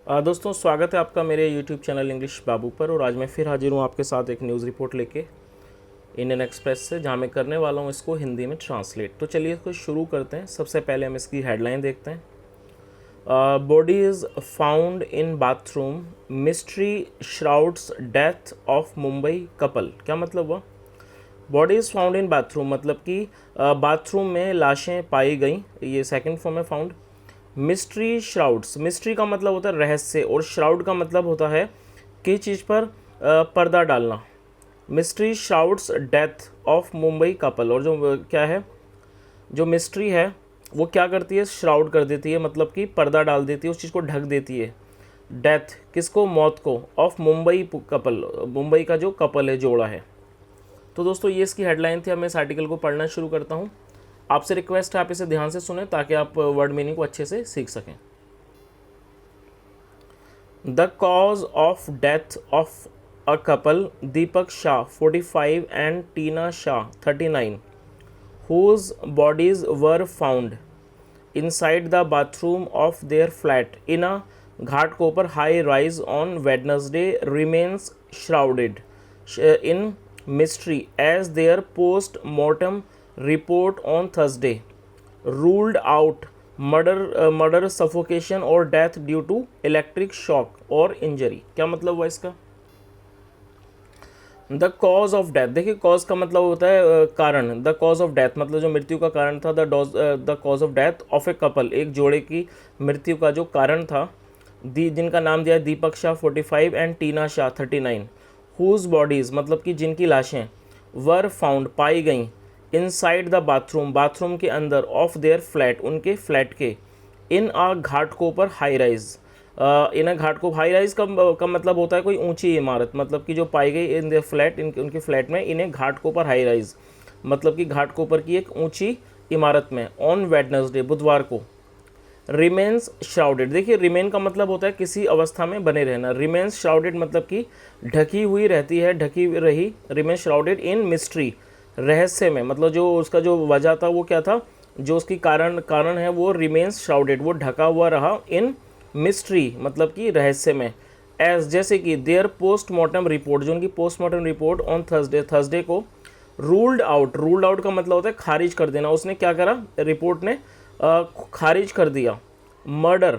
दोस्तों स्वागत है आपका मेरे YouTube चैनल इंग्लिश बाबू पर। और आज मैं फिर हाजिर हूँ आपके साथ एक न्यूज़ रिपोर्ट लेके इंडियन एक्सप्रेस से, जहाँ मैं करने वाला हूँ इसको हिंदी में ट्रांसलेट। तो चलिए इसको शुरू करते हैं। सबसे पहले हम इसकी हेडलाइन देखते हैं। Body is found in bathroom, mystery shrouds death of Mumbai couple. क्या मतलब हुआ? Body is found in bathroom मतलब कि बाथरूम में लाशें पाई गई, ये सेकंड फॉर्म है फाउंड। मिस्ट्री श्राउड्स, मिस्ट्री का मतलब होता है रहस्य और श्राउड का मतलब होता है किसी चीज़ पर पर्दा डालना। Mystery shrouds death of Mumbai couple. और जो क्या है, जो मिस्ट्री है वो क्या करती है, श्राउड कर देती है, मतलब कि पर्दा डाल देती है, उस चीज़ को ढक देती है। डेथ किसको? मौत को। ऑफ मुंबई कपल, मुंबई का जो कपल है, जोड़ा है। तो दोस्तों ये इसकी हेडलाइन थी। अब मैं इस आर्टिकल को पढ़ना शुरू करता हूँ। आपसे रिक्वेस्ट है आप इसे ध्यान से सुने ताकि आप वर्ड मीनिंग को अच्छे से सीख सकें। The cause of death of a couple, Deepak Shah 45 and Tina Shah 39, whose bodies were found inside the bathroom of their flat in a Ghatkopar high rise on Wednesday, remains shrouded in mystery as their post mortem report on Thursday ruled out murder, suffocation or death due to electric shock or injury। क्या मतलब हुआ इसका? The cause of death, देखिए cause का मतलब होता है कारण। द कॉज ऑफ डेथ मतलब जो मृत्यु का कारण था। The cause of death of a couple, एक जोड़े की मृत्यु का जो कारण था, जिनका नाम दिया है Deepak Shah 45 and Tina Shah 39, whose bodies मतलब कि जिनकी लाशें, वर फाउंड पाई गई, इनसाइड द बाथरूम बाथरूम के अंदर, ऑफ देयर फ्लैट उनके फ्लैट के, इन आ घाटकोपर हाई राइज। इन घाटकोपर हाई राइज का मतलब होता है कोई ऊंची इमारत, मतलब कि जो पाई गई इन द फ्लैट, उनके फ्लैट में, इन्हें घाटकोपर हाई राइज मतलब कि घाटकोपर की एक ऊंची इमारत में। ऑन वेडनेसडे बुधवार को। रिमेन्स श्राउडेड, देखिए रिमेन का मतलब होता है किसी अवस्था में बने रहना। रिमेन्स श्राउडेड मतलब कि ढकी हुई रहती है, ढकी रही। रिमेन्स श्राउडेड इन मिस्ट्री, रहस्य में, मतलब जो उसका जो वजह था वो क्या था, जो उसकी कारण है वो रिमेन्स श्राउडेड, वो ढका हुआ रहा। इन मिस्ट्री मतलब कि रहस्य में। एज जैसे कि देयर पोस्टमार्टम रिपोर्ट, जो उनकी पोस्टमार्टम रिपोर्ट ऑन थर्सडे को रूल्ड आउट का मतलब होता है खारिज कर देना। उसने क्या करा, रिपोर्ट ने खारिज कर दिया। मर्डर,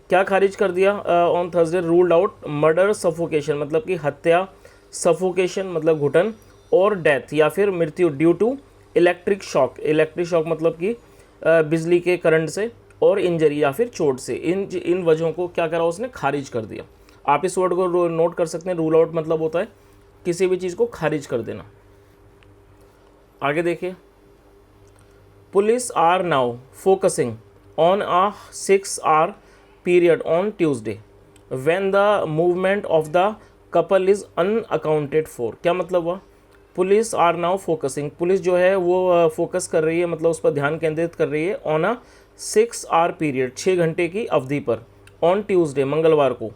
क्या खारिज कर दिया on Thursday? Ruled out murder, suffocation मतलब कि हत्या, सफोकेशन मतलब घुटन, और डेथ या फिर मृत्यु ड्यू टू इलेक्ट्रिक शॉक मतलब कि बिजली के करंट से, और इंजरी या फिर चोट से। इन वजहों को क्या करा, उसने खारिज कर दिया। आप इस वर्ड को नोट कर सकते हैं। रूल आउट मतलब होता है किसी भी चीज़ को खारिज कर देना। आगे देखिए। Police are now focusing on a 6 hour period on Tuesday when the movement of the couple is unaccounted for। क्या मतलब हुआ? Police are now focusing, police जो है वो फोकस कर रही है, मतलब उस पर ध्यान केंद्रित कर रही है। ऑन अ 6 hour पीरियड, 6 घंटे की अवधि पर। ऑन ट्यूसडे मंगलवार को।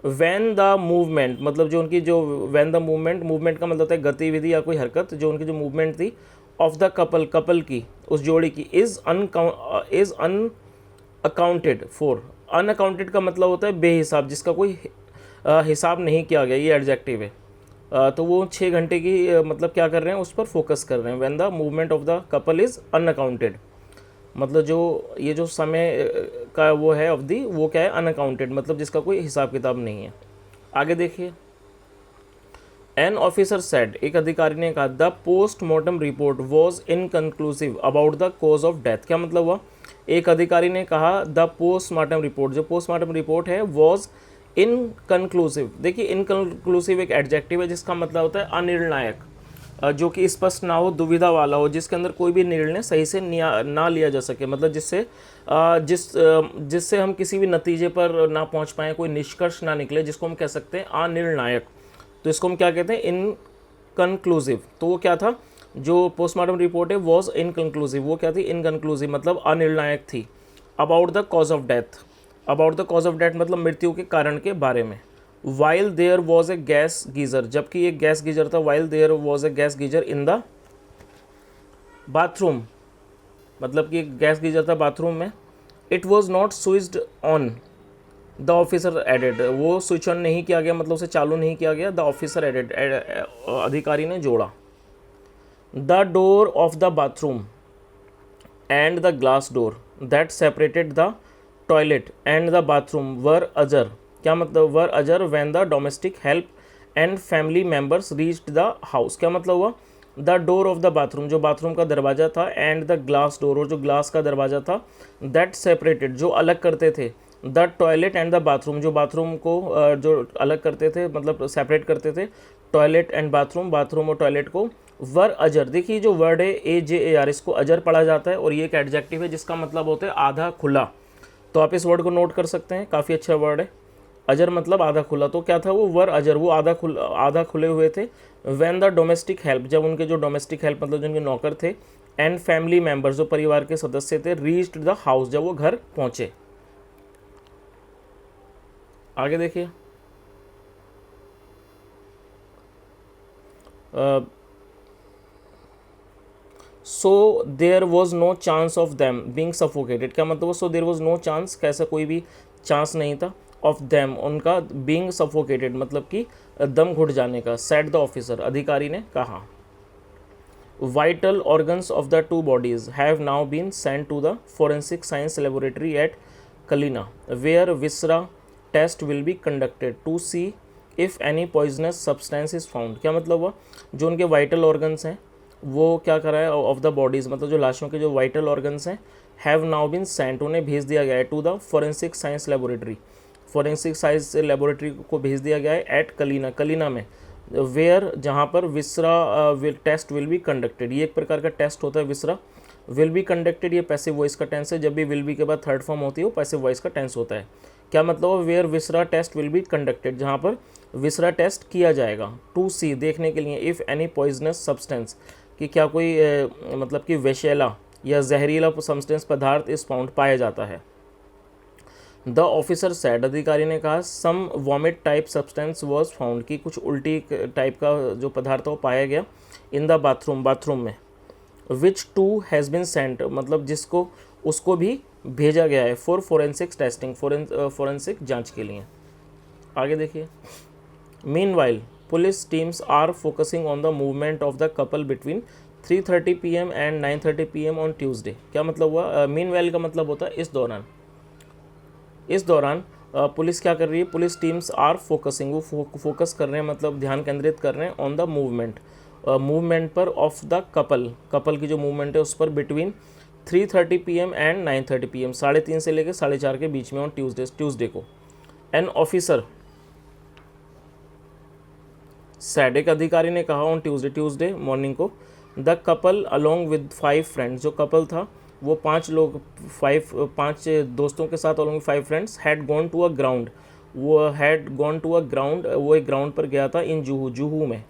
वैन द मूवमेंट मतलब जो उनकी जो वैन द मूवमेंट का मतलब होता है गतिविधि या कोई हरकत, जो उनकी जो मूवमेंट थी ऑफ द कपल की, उस जोड़ी की, इज़ अनअकाउंटेड फॉर। अनअकाउंटेड का मतलब होता है बेहिसाब, जिसका कोई हिसाब नहीं किया गया, ये एडजेक्टिव है। तो वो 6 घंटे की मतलब क्या कर रहे हैं, उस पर फोकस कर रहे हैं। When the movement of the couple is unaccounted मतलब जो ये जो समय का वो है अवधि, वो क्या है, अनअकाउंटेड मतलब जिसका कोई हिसाब किताब नहीं है। आगे देखिए। एन ऑफिसर सेड, एक अधिकारी ने कहा, the postmortem report was inconclusive about the cause of death. क्या मतलब हुआ? एक अधिकारी ने कहा द पोस्टमार्टम रिपोर्ट, जो पोस्टमार्टम रिपोर्ट है, वॉज इनकन्क्लूसिव। देखिए इनकन्क्लूसिव एक एडजेक्टिव है जिसका मतलब होता है अनिर्णायक, जो कि स्पष्ट ना हो, दुविधा वाला हो, जिसके अंदर कोई भी निर्णय सही से ना लिया जा सके, मतलब जिससे हम किसी भी नतीजे पर ना पहुंच पाएँ, कोई निष्कर्ष ना निकले, जिसको हम कह सकते हैं अनिर्णायक। तो इसको हम क्या कहते हैं, इनकन्क्लूसिव। तो वो क्या था, जो पोस्टमार्टम रिपोर्ट है वॉज इनकन्क्लूसिव, वो क्या थी, इनकन्क्लूसिव मतलब अनिर्णायक थी। About the cause of death, about the cause of death मतलब मृत्यु के कारण के बारे में। While there was a gas geyser, जबकि एक गैस गीजर था। While there was a gas geyser in the bathroom मतलब कि एक गैस गीजर था बाथरूम में। It was not switched on, the officer added, वो स्विच ऑन नहीं किया गया मतलब उसे चालू नहीं किया गया, द ऑफिसर एडेड, अधिकारी ने जोड़ा। The door of the bathroom and the glass door that separated the toilet and the bathroom were ajar, क्या मतलब were ajar when the domestic help and family members reached the house, क्या मतलब हुआ the door of the bathroom, जो bathroom का दरवाज़ा था, and the glass door, और जो ग्लास का दरवाज़ा था, दैट सेपरेटेड, जो अलग करते थे, the toilet and the bathroom, जो बाथरूम को जो अलग करते थे मतलब सेपरेट करते थे, टॉयलेट एंड बाथरूम, बाथरूम और टॉयलेट को, वर अजर, देखिए जो वर्ड है AJAR, इसको अजर पढ़ा जाता है और ये एक एडजेक्टिव है जिसका मतलब होता है आधा खुला, तो आप इस वर्ड को नोट कर सकते हैं, काफ़ी अच्छा वर्ड है। अजर मतलब आधा खुला, तो क्या था वो वर अजर, वो आधा खुले हुए थे। व्हेन द डोमेस्टिक हेल्प, जब उनके जो डोमेस्टिक हेल्प मतलब जो उनके नौकर थे, एंड फैमिली मेम्बर्स, जो परिवार के सदस्य थे, रीच्ड द हाउस, जब वो घर पहुंचे। आगे देखिए, so there was no chance of them being suffocated, क्या मतलब so there was no chance, कैसा कोई भी चांस नहीं था, ऑफ देम, उनका, बींग सफोकेटेड मतलब कि दम घुट जाने का, सेड द ऑफिसर, अधिकारी ने कहा। Vital organs of the two bodies have now been sent to the forensic science laboratory at Kalina where viscera test will be conducted to see if any poisonous substance is found, क्या मतलब हुआ जो उनके vital organs हैं वो क्या करा है, ऑफ द बॉडीज़ मतलब जो लाशों के जो वाइटल ऑर्गन्स हैं, हैव नाउ बीन सेंट, उन्हें भेज दिया गया है, to the forensic science laboratory, forensic science laboratory को भेज दिया गया है, एट कलीना, कलीना में, वेयर, जहाँ पर विसरा टेस्ट विल बी कंडक्टेड, ये एक प्रकार का टेस्ट होता है विसरा, विल बी कंडक्टेड, ये पैसिव वॉइस का टेंस है, जब भी विल बी के बाद थर्ड फॉर्म होती है वो पैसिव वॉइस का टेंस होता है, क्या मतलब where viscera test will be conducted, जहाँ पर विसरा टेस्ट किया जाएगा, टू सी, देखने के लिए, इफ़ एनी पॉइजनस सब्सटेंस, कि क्या कोई मतलब कि विषैला या जहरीला सब्सटेंस पदार्थ इस फाउंड पाया जाता है। द ऑफिसर सैड, अधिकारी ने कहा, some vomit type substance was found, कि कुछ उल्टी टाइप का जो पदार्थ वो पाया गया, इन द बाथरूम, बाथरूम में, विच टू हैज़ बिन सेंट, मतलब जिसको उसको भी भेजा गया है, फॉर फोरेंसिक टेस्टिंग, फोरेंसिक जांच के लिए। आगे देखिए, meanwhile police teams are focusing on the movement of the couple between 3:30 PM and 9:30 PM on Tuesday, क्या मतलब हुआ मीनवाइल का मतलब होता है इस दौरान, इस दौरान पुलिस क्या कर रही है, पुलिस टीम्स आर फोकसिंग, वो फोकस कर रहे हैं मतलब ध्यान केंद्रित कर रहे हैं, ऑन द मूवमेंट, मूवमेंट पर, ऑफ द कपल, कपल की जो मूवमेंट है उस पर, बिटवीन 3:30 PM एंड 9:30 PM, 3:30 से लेकर 4:30 के बीच में, ऑन ट्यूसडे को। एन ऑफिसर सैड, एक अधिकारी ने कहा, ऑन ट्यूसडे मॉर्निंग को, the couple along with 5 friends, जो कपल था वो 5 लोग, 5 दोस्तों के साथ, along 5 friends, had gone to a ground, वो had gone to a ground, वो एक ग्राउंड पर गया था, इन जुहू में,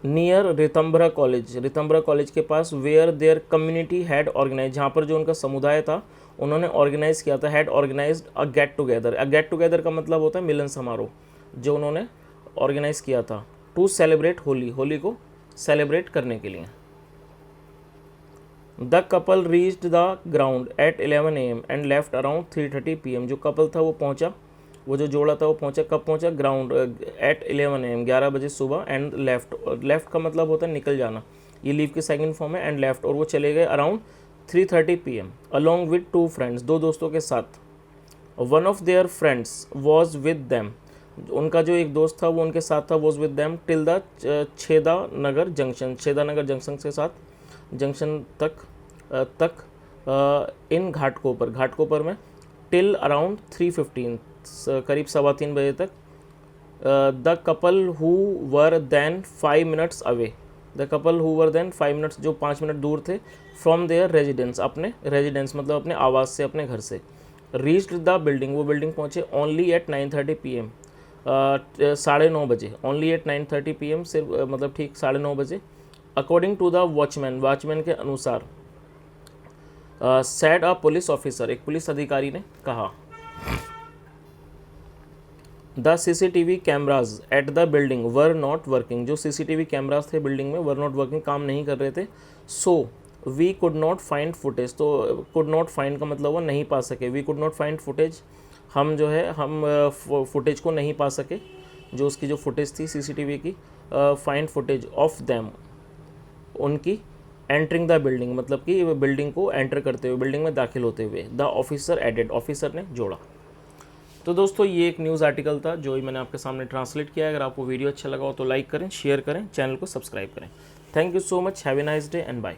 नियर रितंबरा कॉलेज के पास, where there community had organise, जहाँ पर जो उनका समुदाय था उन्होंने ऑर्गेनाइज किया था, had organised a get together का मतलब होता है मिलन समारोह, जो उन्होंने ऑर्गेनाइज किया था, टू सेलिब्रेट होली, होली को सेलिब्रेट करने के लिए। The couple reached the ground eight 11 AM and left around 3:30 PM, जो कपल था वो पहुंचा, वो जो जोड़ा था वो पहुंचा, कब पहुंचा, ग्राउंड एट 11 AM, 11 बजे सुबह, एंड लेफ्ट का मतलब होता है निकल जाना, ये लीव की सेकंड फॉर्म है, एंड लेफ्ट, और वो चले गए around 3:30 PM, along with 2 friends, 2 दोस्तों के साथ, one of their friends was with them, उनका जो एक दोस्त था वो उनके साथ था, was with them, till the Chhedanagar junction के साथ जंक्शन तक इन घाटकोपर में, टिल अराउंड 3:15, करीब 3:15 बजे तक, the couple who were then 5 minutes away, the couple who were then 5 minutes, जो 5 मिनट दूर थे, फ्रॉम देयर रेजिडेंस, अपने रेजिडेंस मतलब अपने आवास से, अपने घर से, रीच्ड द बिल्डिंग, वो बिल्डिंग पहुँचे, ओनली एट 9:30 PM, 9:30 बजे, ओनली एट 9:30 PM, सिर्फ मतलब ठीक 9:30 बजे, अकॉर्डिंग टू द वॉचमैन के अनुसार, सैड अ पुलिस ऑफिसर, एक पुलिस अधिकारी ने कहा। The CCTV cameras at the building were not working, जो CCTV कैमराज थे बिल्डिंग में वर नॉट वर्किंग, काम नहीं कर रहे थे, so we could not find footage, तो कुड नॉट फाइंड का मतलब वो नहीं पा सके, we could not find footage हम जो है हम फुटेज को नहीं पा सके, जो उसकी जो फुटेज थी सीसीटीवी की, फाइंड फुटेज ऑफ देम, उनकी एंटरिंग द बिल्डिंग, मतलब कि बिल्डिंग को एंटर करते हुए, बिल्डिंग में दाखिल होते हुए। द ऑफिसर एडेड, ऑफिसर ने जोड़ा। तो दोस्तों ये एक न्यूज़ आर्टिकल था जो मैंने आपके सामने ट्रांसलेट किया है। अगर आपको वीडियो अच्छा लगा हो तो लाइक करें, शेयर करें, चैनल को सब्सक्राइब करें। Thank you so much, have a nice day and bye.